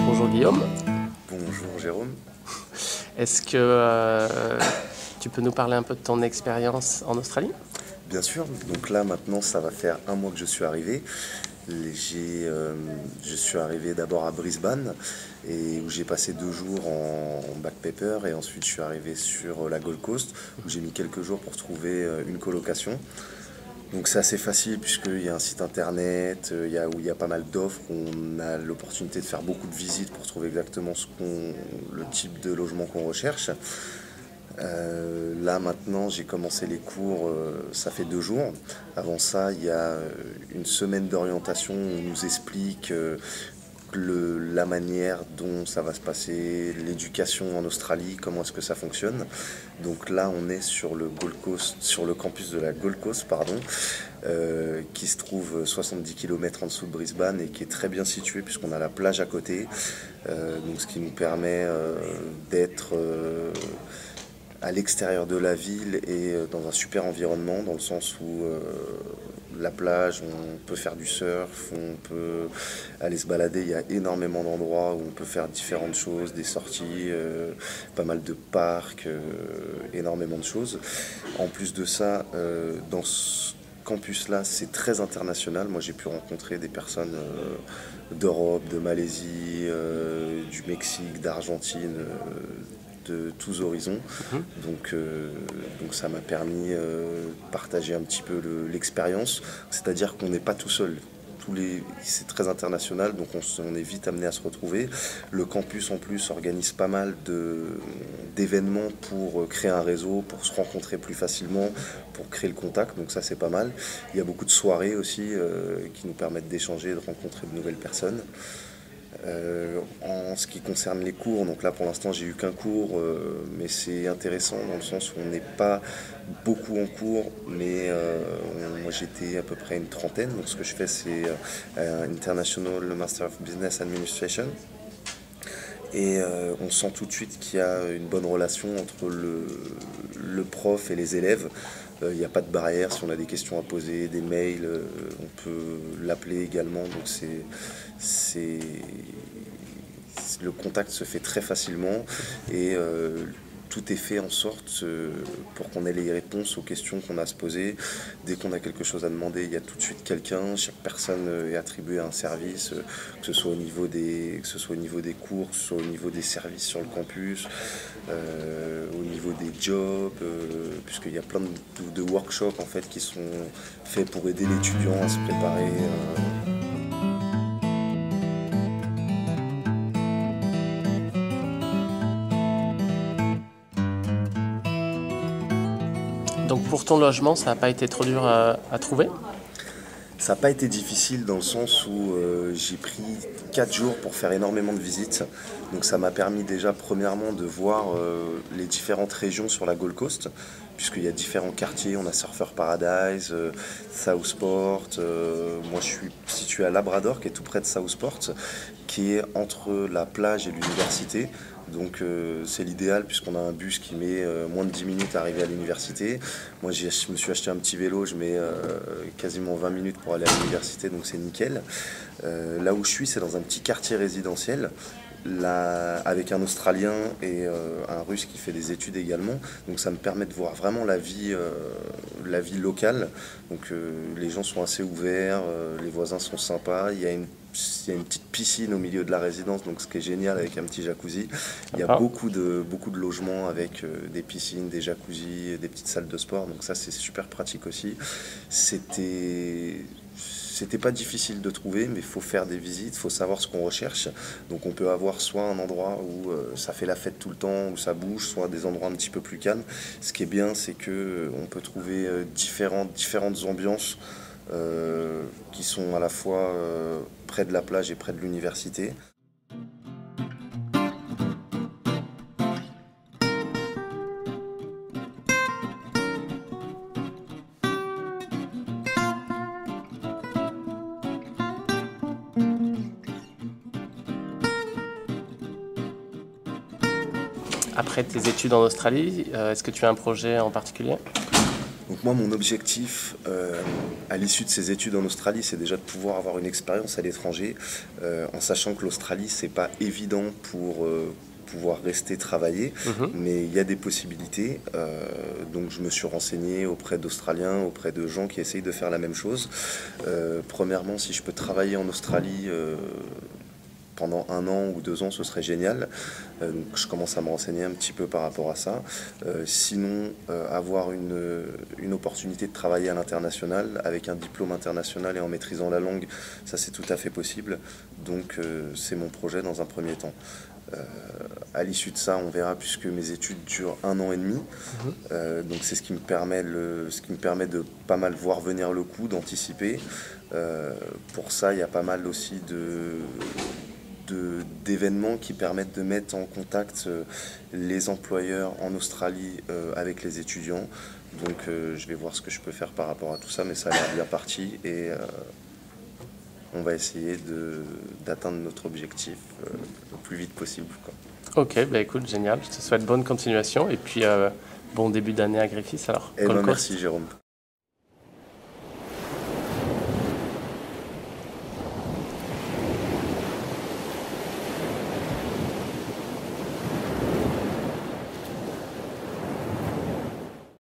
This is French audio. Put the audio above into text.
Bonjour Guillaume, Bonjour Jérôme. est-ce que tu peux nous parler un peu de ton expérience en Australie? Bien sûr, donc là maintenant ça va faire un mois que je suis arrivé. Je suis arrivé d'abord à Brisbane et où j'ai passé 2 jours en backpacker et ensuite je suis arrivé sur la Gold Coast où j'ai mis quelques jours pour trouver une colocation. Donc c'est assez facile puisqu'il y a un site internet, où il y a pas mal d'offres, on a l'opportunité de faire beaucoup de visites pour trouver exactement le type de logement qu'on recherche. Là maintenant j'ai commencé les cours, ça fait 2 jours. Avant ça il y a une semaine d'orientation où on nous explique la manière dont ça va se passer, l'éducation en Australie, comment est-ce que ça fonctionne. Donc là on est sur le Gold Coast, sur le campus de la Gold Coast, pardon, qui se trouve 70 km en dessous de Brisbane et qui est très bien situé puisqu'on a la plage à côté. Donc ce qui nous permet d'être à l'extérieur de la ville et dans un super environnement, dans le sens où la plage, on peut faire du surf, on peut aller se balader, il y a énormément d'endroits où on peut faire différentes choses, des sorties, pas mal de parcs, énormément de choses. En plus de ça, dans ce campus-là, c'est très international. Moi, j'ai pu rencontrer des personnes d'Europe, de Malaisie, du Mexique, d'Argentine, de tous horizons. Mhm. Donc ça m'a permis de partager un petit peu l'expérience. C'est-à-dire qu'on n'est pas tout seul. C'est très international, donc on est vite amené à se retrouver. Le campus en plus organise pas mal d'événements pour créer un réseau, pour se rencontrer plus facilement, pour créer le contact, donc ça c'est pas mal. Il y a beaucoup de soirées aussi qui nous permettent d'échanger, de rencontrer de nouvelles personnes. En ce qui concerne les cours, donc là pour l'instant j'ai eu qu'un cours, mais c'est intéressant dans le sens où on n'est pas beaucoup en cours, mais moi j'étais à peu près une trentaine. Donc ce que je fais c'est International Master of Business Administration. Et on sent tout de suite qu'il y a une bonne relation entre le prof et les élèves. Il n'y a pas de barrière, si on a des questions à poser, des mails, on peut l'appeler également. Donc c'est, le contact se fait très facilement et tout est fait en sorte pour qu'on ait les réponses aux questions qu'on a à se poser. Dès qu'on a quelque chose à demander, il y a tout de suite quelqu'un. Chaque personne est attribuée à un service, que ce soit que ce soit au niveau des cours, que ce soit au niveau des services sur le campus, au niveau des jobs, puisqu'il y a plein de workshops en fait qui sont faits pour aider l'étudiant à se préparer. Donc pour ton logement, ça n'a pas été trop dur à trouver? Ça n'a pas été difficile dans le sens où j'ai pris 4 jours pour faire énormément de visites. Donc ça m'a permis déjà premièrement de voir les différentes régions sur la Gold Coast, puisqu'il y a différents quartiers. On a Surfer Paradise, Southport. Moi je suis situé à Labrador, qui est tout près de Southport, qui est entre la plage et l'université. Donc c'est l'idéal puisqu'on a un bus qui met moins de 10 minutes à arriver à l'université. Moi je me suis acheté un petit vélo, je mets quasiment 20 minutes pour aller à l'université, donc c'est nickel. Là où je suis, c'est dans un petit quartier résidentiel. Là, avec un Australien et un Russe qui fait des études également. Donc ça me permet de voir vraiment la vie locale. Donc les gens sont assez ouverts, les voisins sont sympas. Il y a une petite piscine au milieu de la résidence, donc ce qui est génial avec un petit jacuzzi. Il y a Ah. beaucoup de logements avec des piscines, des jacuzzis, des petites salles de sport. Donc ça c'est super pratique aussi. C'était pas difficile de trouver, mais il faut faire des visites, il faut savoir ce qu'on recherche. Donc on peut avoir soit un endroit où ça fait la fête tout le temps, où ça bouge, soit des endroits un petit peu plus calmes. Ce qui est bien, c'est que on peut trouver différentes ambiances qui sont à la fois près de la plage et près de l'université. Après tes études en Australie, est-ce que tu as un projet en particulier? Donc moi, mon objectif à l'issue de ces études en Australie, c'est déjà de pouvoir avoir une expérience à l'étranger, en sachant que l'Australie, c'est pas évident pour pouvoir rester travailler, mais il y a des possibilités. Donc je me suis renseigné auprès d'Australiens, auprès de gens qui essayent de faire la même chose. Premièrement, si je peux travailler en Australie pendant 1 an ou 2 ans, ce serait génial. Donc je commence à me renseigner un petit peu par rapport à ça. Sinon, avoir une opportunité de travailler à l'international avec un diplôme international et en maîtrisant la langue, ça c'est tout à fait possible. Donc c'est mon projet dans un premier temps. À l'issue de ça, on verra, puisque mes études durent 1 an et demi. Donc c'est ce qui me permet de pas mal voir venir le coup, d'anticiper. Pour ça, il y a pas mal aussi d'événements qui permettent de mettre en contact les employeurs en Australie avec les étudiants. Donc je vais voir ce que je peux faire par rapport à tout ça, mais ça a l'air bien parti et on va essayer d'atteindre notre objectif le plus vite possible, quoi. Ok, bah écoute, génial. Je te souhaite bonne continuation et puis bon début d'année à Griffiths alors. Eh ben, merci Jérôme.